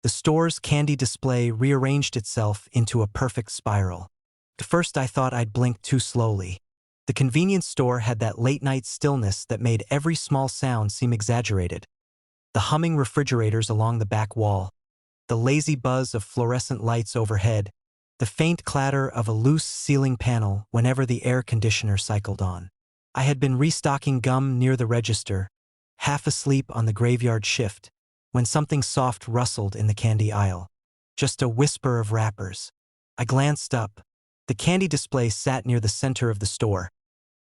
The store's candy display rearranged itself into a perfect spiral. At first I thought I'd blinked too slowly. The convenience store had that late-night stillness that made every small sound seem exaggerated. The humming refrigerators along the back wall, the lazy buzz of fluorescent lights overhead, the faint clatter of a loose ceiling panel whenever the air conditioner cycled on. I had been restocking gum near the register, half asleep on the graveyard shift, when something soft rustled in the candy aisle. Just a whisper of wrappers. I glanced up. The candy display sat near the center of the store,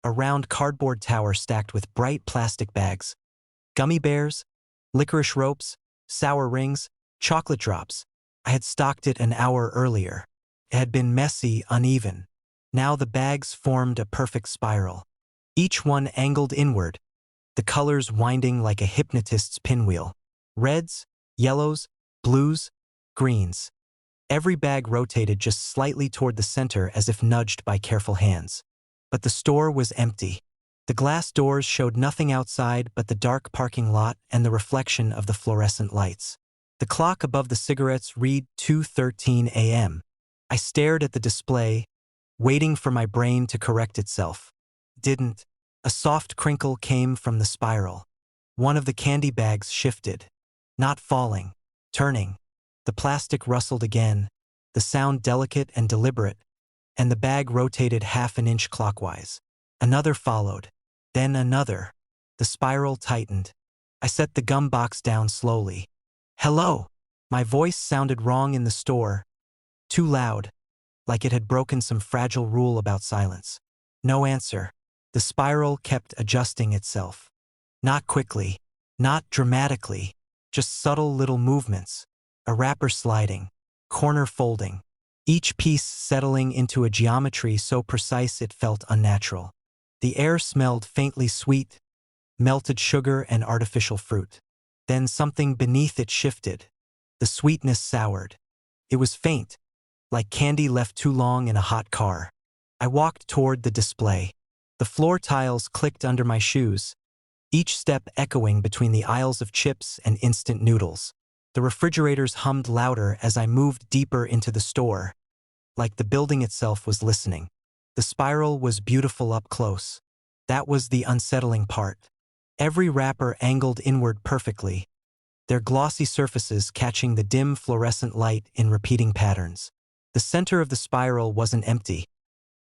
a round cardboard tower stacked with bright plastic bags. Gummy bears, licorice ropes, sour rings, chocolate drops. I had stocked it an hour earlier. It had been messy, uneven. Now the bags formed a perfect spiral, each one angled inward, the colors winding like a hypnotist's pinwheel. Reds, yellows, blues, greens. Every bag rotated just slightly toward the center as if nudged by careful hands. But the store was empty. The glass doors showed nothing outside but the dark parking lot and the reflection of the fluorescent lights. The clock above the cigarettes read 2:13 a.m. I stared at the display, waiting for my brain to correct itself. Didn't. A soft crinkle came from the spiral. One of the candy bags shifted. Not falling, turning. The plastic rustled again, the sound delicate and deliberate, and the bag rotated half an inch clockwise. Another followed, then another. The spiral tightened. I set the gum box down slowly. Hello! My voice sounded wrong in the store. Too loud, like it had broken some fragile rule about silence. No answer. The spiral kept adjusting itself. Not quickly, not dramatically, just subtle little movements. A wrapper sliding, corner folding, each piece settling into a geometry so precise it felt unnatural. The air smelled faintly sweet, melted sugar and artificial fruit. Then something beneath it shifted. The sweetness soured. It was faint, like candy left too long in a hot car. I walked toward the display. The floor tiles clicked under my shoes, each step echoing between the aisles of chips and instant noodles. The refrigerators hummed louder as I moved deeper into the store, like the building itself was listening. The spiral was beautiful up close. That was the unsettling part. Every wrapper angled inward perfectly, their glossy surfaces catching the dim fluorescent light in repeating patterns. The center of the spiral wasn't empty.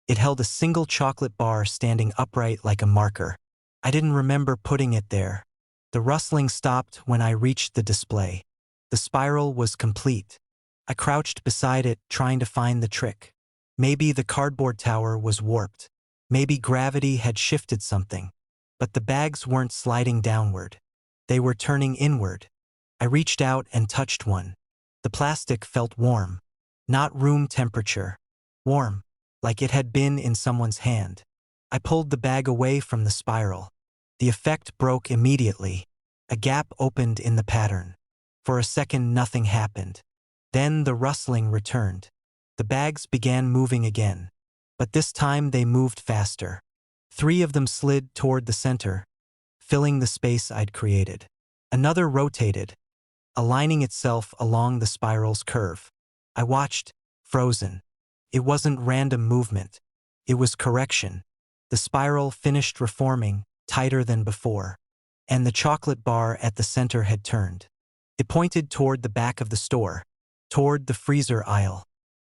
It held a single chocolate bar standing upright like a marker. I didn't remember putting it there. The rustling stopped when I reached the display. The spiral was complete. I crouched beside it, trying to find the trick. Maybe the cardboard tower was warped. Maybe gravity had shifted something. But the bags weren't sliding downward. They were turning inward. I reached out and touched one. The plastic felt warm. Not room temperature. Warm, like it had been in someone's hand. I pulled the bag away from the spiral. The effect broke immediately. A gap opened in the pattern. For a second, nothing happened. Then the rustling returned. The bags began moving again. But this time they moved faster. 3 of them slid toward the center, filling the space I'd created. Another rotated, aligning itself along the spiral's curve. I watched, frozen. It wasn't random movement. It was correction. The spiral finished reforming, tighter than before. And the chocolate bar at the center had turned. It pointed toward the back of the store, toward the freezer aisle.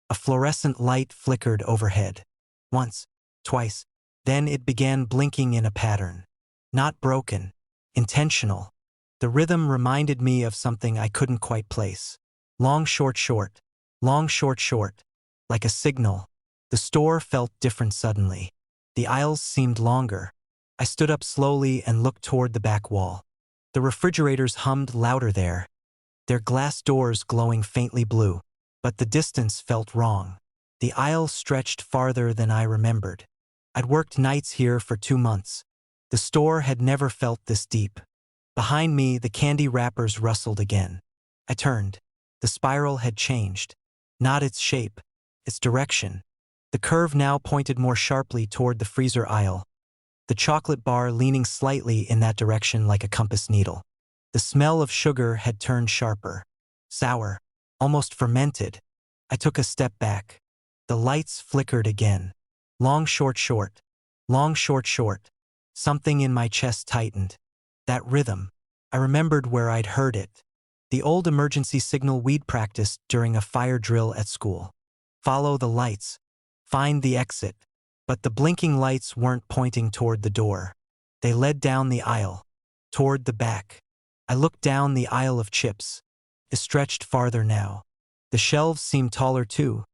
A fluorescent light flickered overhead. Once, twice, then it began blinking in a pattern. Not broken, intentional. The rhythm reminded me of something I couldn't quite place. Long, short, short. Long, short, short. Like a signal. The store felt different suddenly. The aisles seemed longer. I stood up slowly and looked toward the back wall. The refrigerators hummed louder there, their glass doors glowing faintly blue. But the distance felt wrong. The aisle stretched farther than I remembered. I'd worked nights here for 2 months. The store had never felt this deep. Behind me, the candy wrappers rustled again. I turned. The spiral had changed. Not its shape, its direction. The curve now pointed more sharply toward the freezer aisle, the chocolate bar leaning slightly in that direction like a compass needle. The smell of sugar had turned sharper. Sour. almost fermented. I took a step back. The lights flickered again. Long, short, short. Long, short, short. Something in my chest tightened. That rhythm. I remembered where I'd heard it. The old emergency signal we'd practiced during a fire drill at school. Follow the lights. Find the exit. But the blinking lights weren't pointing toward the door. They led down the aisle. Toward the back. I looked down the aisle of chips. It stretched farther now. The shelves seemed taller too,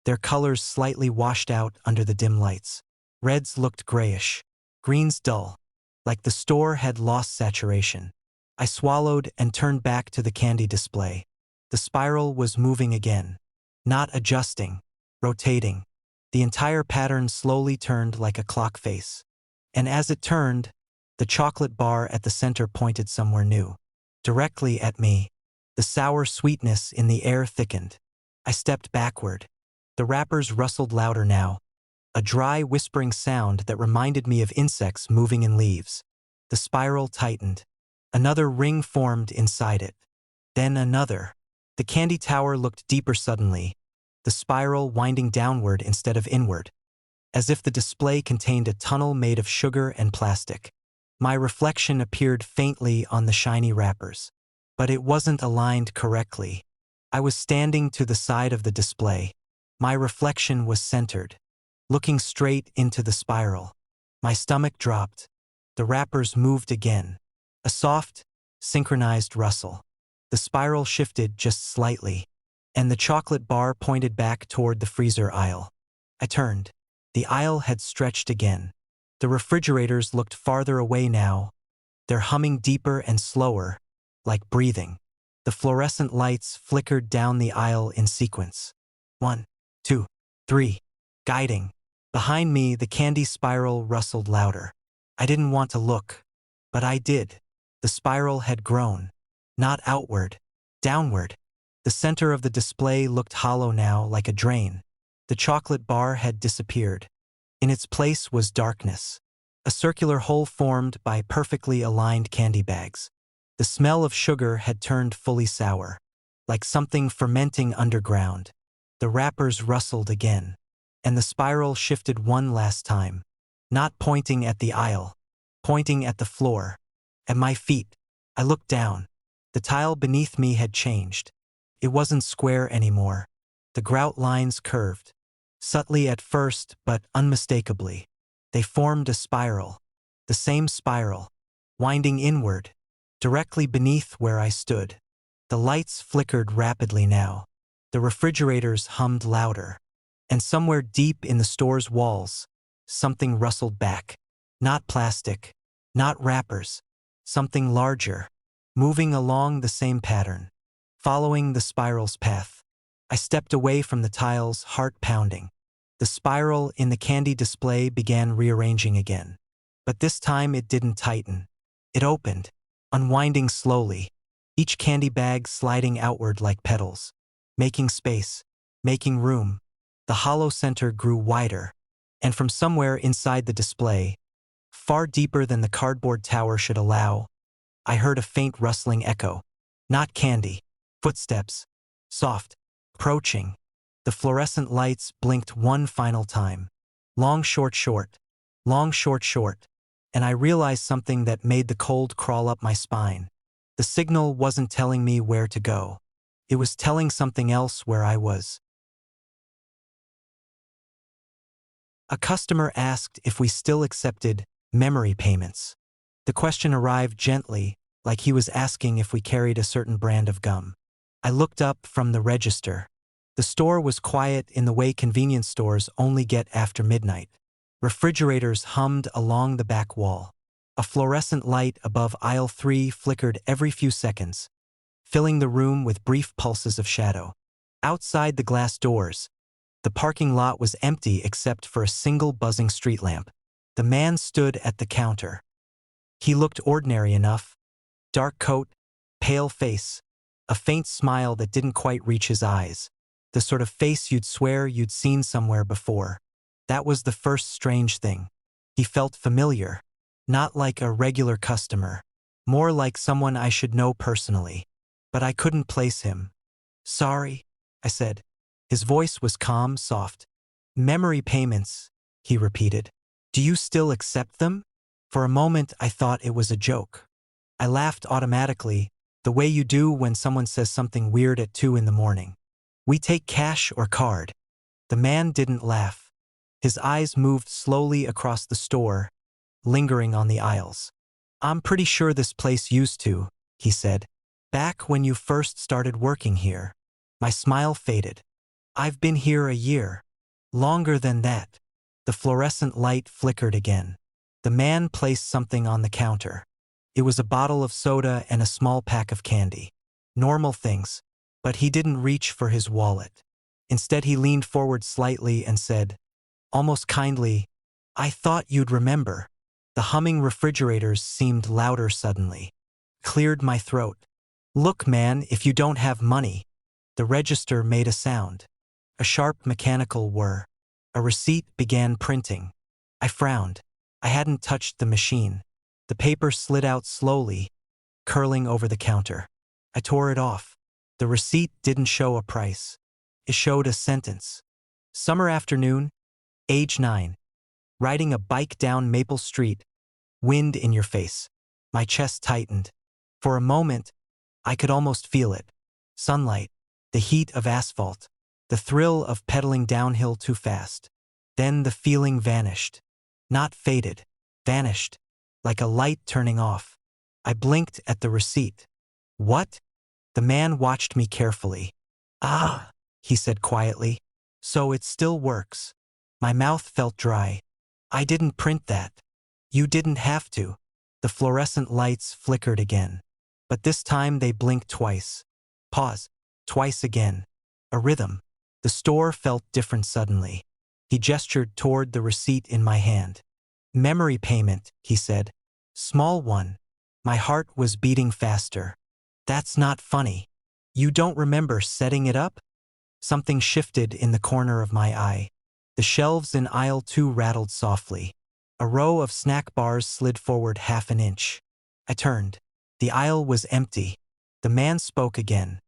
their colors slightly washed out under the dim lights. Reds looked grayish, greens dull, like the store had lost saturation. I swallowed and turned back to the candy display. The spiral was moving again, not adjusting, rotating. The entire pattern slowly turned like a clock face. And as it turned, the chocolate bar at the center pointed somewhere new. Directly at me. The sour sweetness in the air thickened. I stepped backward. The wrappers rustled louder now, a dry whispering sound that reminded me of insects moving in leaves. The spiral tightened. Another ring formed inside it. Then another. The candy tower looked deeper suddenly, the spiral winding downward instead of inward, as if the display contained a tunnel made of sugar and plastic. My reflection appeared faintly on the shiny wrappers. But it wasn't aligned correctly. I was standing to the side of the display. My reflection was centered, looking straight into the spiral. My stomach dropped. The wrappers moved again. A soft, synchronized rustle. The spiral shifted just slightly, and the chocolate bar pointed back toward the freezer aisle. I turned. The aisle had stretched again. The refrigerators looked farther away now, their humming deeper and slower, like breathing. The fluorescent lights flickered down the aisle in sequence. 1, 2, 3. Guiding. Behind me, the candy spiral rustled louder. I didn't want to look, but I did. The spiral had grown. Not outward, downward. The center of the display looked hollow now, like a drain. The chocolate bar had disappeared. In its place was darkness. A circular hole formed by perfectly aligned candy bags. The smell of sugar had turned fully sour, like something fermenting underground. The wrappers rustled again, and the spiral shifted one last time, not pointing at the aisle, pointing at the floor, at my feet. I looked down. The tile beneath me had changed. It wasn't square anymore. The grout lines curved, subtly at first but unmistakably. They formed a spiral, the same spiral, winding inward, directly beneath where I stood. The lights flickered rapidly now. The refrigerators hummed louder. And somewhere deep in the store's walls, something rustled back. Not plastic, not wrappers, something larger, moving along the same pattern, following the spiral's path. I stepped away from the tiles, heart pounding. The spiral in the candy display began rearranging again. But this time it didn't tighten. It opened, unwinding slowly, each candy bag sliding outward like petals, making space, making room. The hollow center grew wider, and from somewhere inside the display, far deeper than the cardboard tower should allow, I heard a faint rustling echo. Not candy. Footsteps. Soft. Approaching. The fluorescent lights blinked one final time. Long, short, short. Long, short, short. And I realized something that made the cold crawl up my spine. The signal wasn't telling me where to go. It was telling something else where I was. A customer asked if we still accepted memory payments. The question arrived gently, like he was asking if we carried a certain brand of gum. I looked up from the register. The store was quiet in the way convenience stores only get after midnight. Refrigerators hummed along the back wall. A fluorescent light above aisle 3 flickered every few seconds, filling the room with brief pulses of shadow. Outside the glass doors, the parking lot was empty except for a single buzzing street lamp. The man stood at the counter. He looked ordinary enough. Dark coat, pale face, a faint smile that didn't quite reach his eyes. The sort of face you'd swear you'd seen somewhere before. That was the first strange thing. He felt familiar, not like a regular customer, more like someone I should know personally. But I couldn't place him. Sorry, I said. His voice was calm, soft. Memory payments, he repeated. Do you still accept them? For a moment, I thought it was a joke. I laughed automatically, the way you do when someone says something weird at 2 in the morning. We take cash or card. The man didn't laugh. His eyes moved slowly across the store, lingering on the aisles. I'm pretty sure this place used to, he said. Back when you first started working here. My smile faded. I've been here a year. Longer than that. The fluorescent light flickered again. The man placed something on the counter. It was a bottle of soda and a small pack of candy. Normal things. But he didn't reach for his wallet. Instead, he leaned forward slightly and said, almost kindly, I thought you'd remember. The humming refrigerators seemed louder suddenly. Cleared my throat. Look, man, if you don't have money. The register made a sound. A sharp mechanical whir. A receipt began printing. I frowned. I hadn't touched the machine. The paper slid out slowly, curling over the counter. I tore it off. The receipt didn't show a price. It showed a sentence. Summer afternoon, age 9. Riding a bike down Maple Street, wind in your face. My chest tightened. For a moment, I could almost feel it. Sunlight, the heat of asphalt, the thrill of pedaling downhill too fast. Then the feeling vanished. Not faded, vanished, like a light turning off. I blinked at the receipt. What? The man watched me carefully. Ah, he said quietly. So it still works. My mouth felt dry. I didn't print that. You didn't have to. The fluorescent lights flickered again. But this time they blinked twice. Pause. Twice again. A rhythm. The store felt different suddenly. He gestured toward the receipt in my hand. Memory payment, he said. Small one. My heart was beating faster. That's not funny. You don't remember setting it up? Something shifted in the corner of my eye. The shelves in aisle 2 rattled softly. A row of snack bars slid forward half an inch. I turned. The aisle was empty. The man spoke again.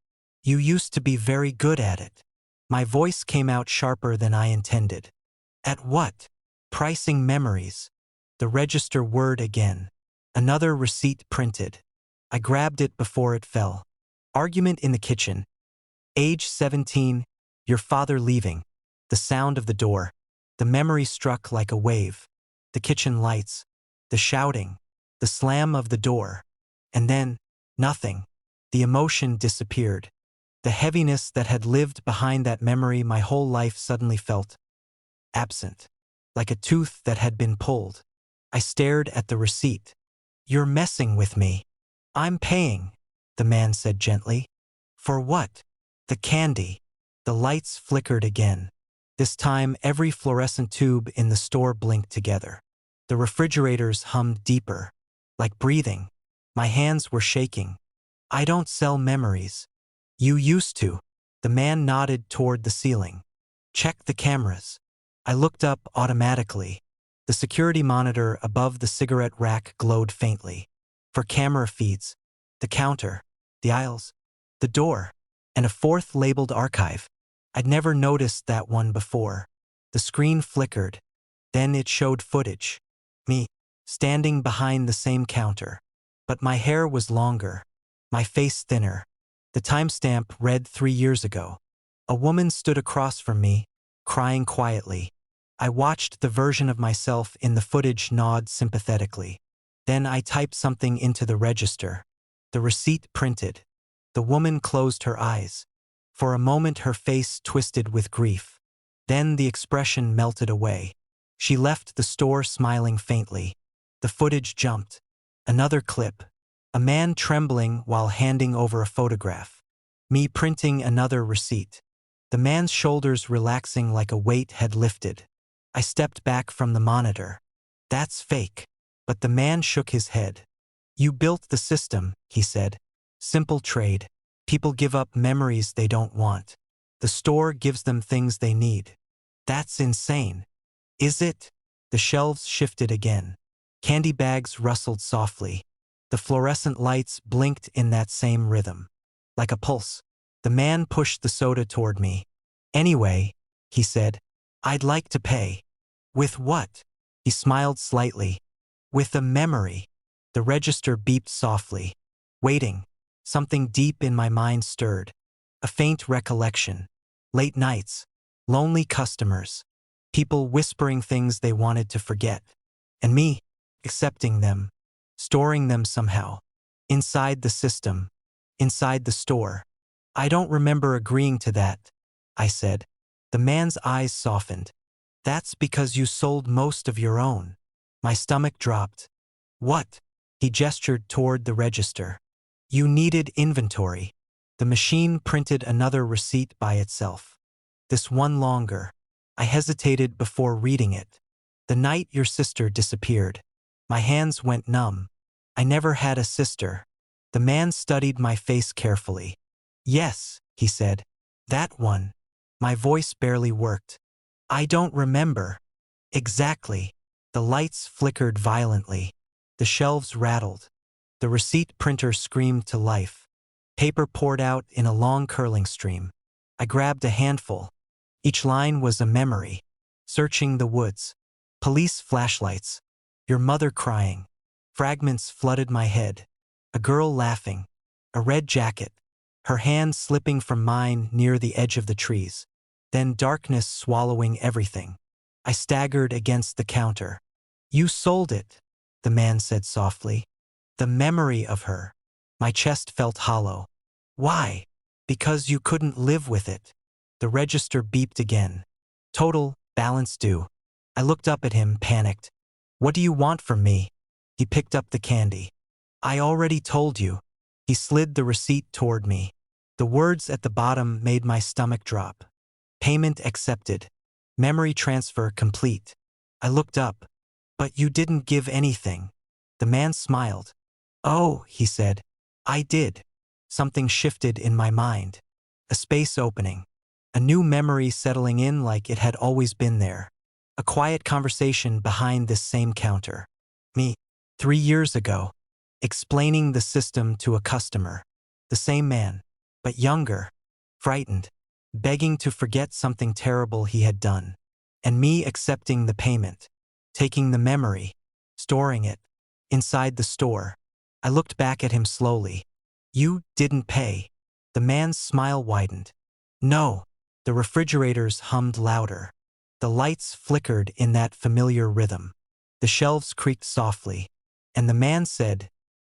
You used to be very good at it. My voice came out sharper than I intended. At what? Pricing memories. The register whirred again. Another receipt printed. I grabbed it before it fell. Argument in the kitchen. Age 17, your father leaving. The sound of the door. The memory struck like a wave. The kitchen lights. The shouting. The slam of the door. And then, nothing. The emotion disappeared. The heaviness that had lived behind that memory my whole life suddenly felt absent, like a tooth that had been pulled. I stared at the receipt. You're messing with me. I'm paying, the man said gently. For what? The candy. The lights flickered again. This time, every fluorescent tube in the store blinked together. The refrigerators hummed deeper, like breathing. My hands were shaking. I don't sell memories. You used to. The man nodded toward the ceiling. Check the cameras. I looked up automatically. The security monitor above the cigarette rack glowed faintly. For camera feeds, the counter, the aisles, the door, and a fourth labeled archive. I'd never noticed that one before. The screen flickered. Then it showed footage. Me, standing behind the same counter. But my hair was longer. My face thinner. The timestamp read 3 years ago. A woman stood across from me, crying quietly. I watched the version of myself in the footage nod sympathetically. Then I typed something into the register. The receipt printed. The woman closed her eyes. For a moment her face twisted with grief. Then the expression melted away. She left the store smiling faintly. The footage jumped. Another clip. A man trembling while handing over a photograph. Me printing another receipt. The man's shoulders relaxing like a weight had lifted. I stepped back from the monitor. That's fake. But the man shook his head. You built the system, he said. Simple trade. People give up memories they don't want. The store gives them things they need. That's insane. Is it? The shelves shifted again. Candy bags rustled softly. The fluorescent lights blinked in that same rhythm. Like a pulse. The man pushed the soda toward me. Anyway, he said, I'd like to pay. With what? He smiled slightly. With a memory. The register beeped softly. Waiting. Something deep in my mind stirred. A faint recollection. Late nights. Lonely customers. People whispering things they wanted to forget. And me, accepting them. Storing them somehow. Inside the system. Inside the store. I don't remember agreeing to that, I said. The man's eyes softened. That's because you sold most of your own. My stomach dropped. What? He gestured toward the register. You needed inventory. The machine printed another receipt by itself. This one longer. I hesitated before reading it. The night your sister disappeared. My hands went numb. I never had a sister. The man studied my face carefully. Yes, he said. That one. My voice barely worked. I don't remember. Exactly. The lights flickered violently. The shelves rattled. The receipt printer screamed to life. Paper poured out in a long curling stream. I grabbed a handful. Each line was a memory. Searching the woods. Police flashlights. Your mother crying. Fragments flooded my head. A girl laughing. A red jacket. Her hand slipping from mine near the edge of the trees. Then darkness swallowing everything. I staggered against the counter. You sold it, the man said softly. The memory of her. My chest felt hollow. Why? Because you couldn't live with it. The register beeped again. Total, balance due. I looked up at him, panicked. What do you want from me? He picked up the candy. I already told you. He slid the receipt toward me. The words at the bottom made my stomach drop. Payment accepted. Memory transfer complete. I looked up. But you didn't give anything. The man smiled. Oh, he said. I did. Something shifted in my mind. A space opening. A new memory settling in like it had always been there. A quiet conversation behind this same counter. Me, 3 years ago. Explaining the system to a customer. The same man, but younger. Frightened. Begging to forget something terrible he had done. And me accepting the payment. Taking the memory. Storing it. Inside the store. I looked back at him slowly. You didn't pay. The man's smile widened. No. The refrigerators hummed louder. The lights flickered in that familiar rhythm. The shelves creaked softly. And the man said,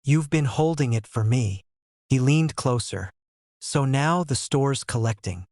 You've been holding it for me. He leaned closer. So now the store's collecting.